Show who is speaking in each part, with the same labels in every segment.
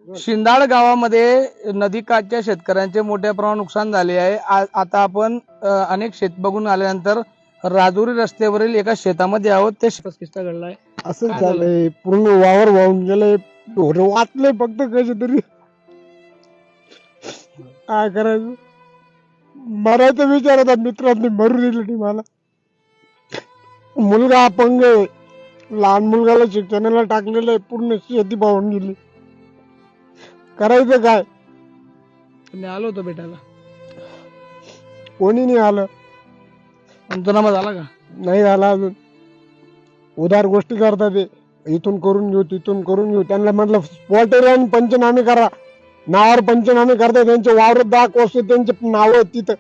Speaker 1: शिंदाळ गावामध्ये नदीकाठच्या शेतकऱ्यांचे मोठ्या प्रमाणात नुकसान झाले आहे। आता आपण अनेक शेत बघून आल्यानंतर राजुरी रस्त्यावरील एका शेतामध्ये आहोत। ते किस्सा घडलाय
Speaker 2: असं झालंय, पूर्ण वावर वाहून गेलंय, ढोर वाचले फक्त कसे तरी। काय करायचं, मरायचं विचार होता, मित्रांनी मरू दिलं नाही मला। मुलगा अपंग आहे, लहान मुलगाला शिक्षणाला टाकलेलं आहे, पूर्ण शेती वाहून गेली। करायचं काय?
Speaker 1: तुम्ही आलो होतो भेटायला,
Speaker 2: कोणी नाही आलं,
Speaker 1: पंचनामा झाला का?
Speaker 2: नाही झाला अजून। उधार गोष्टी करतात ते, इथून करून घेऊ तिथून करून घेऊ। त्यांना म्हटलं स्पॉटर आणि पंचनामे करा, नावावर पंचनामे करतात, त्यांचे वावर दाखवतो, त्यांचे नाव तिथं।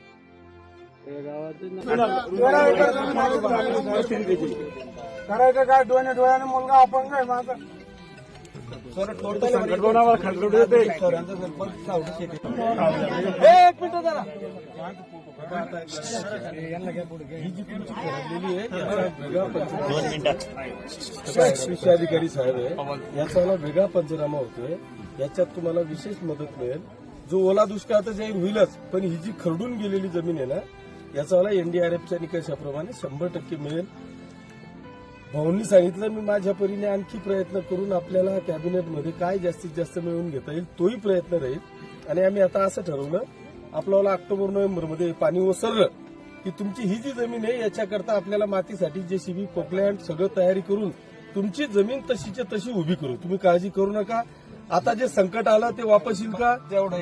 Speaker 2: करायचं काय? डोळ्याने मुलगा अपंग आहे माझा।
Speaker 3: कृषी अधिकारी साहेब आहे, याचा वेगळा पंचनामा होतोय, याच्यात तुम्हाला विशेष मदत मिळेल। जो ओला दुष्काळ तर जाहीर होईलच, पण ही जी खरडून गेलेली जमीन आहे ना, याचा मला एनडीआरएफच्या निकषाप्रमाणे 100% मिळेल। भाऊंनी सांगितलं, मी माझ्या परीने आणखी प्रयत्न करून आपल्याला कॅबिनेटमध्ये काय जास्तीत जास्त मिळवून घेता येईल तोही प्रयत्न राहील। आणि आम्ही आता असं ठरवलं, आपल्याला ऑक्टोबर नोव्हेंबरमध्ये पाणी ओसरलं की तुमची ही जी जमीन आहे याच्याकरता आपल्याला मातीसाठी जेसीबी पोकलँड सगळं तयारी करून तुमची जमीन तशीच्या तशी उभी करू। तुम्ही काळजी करू नका। आता जे संकट आलं ते वापस येईल का? तेवढं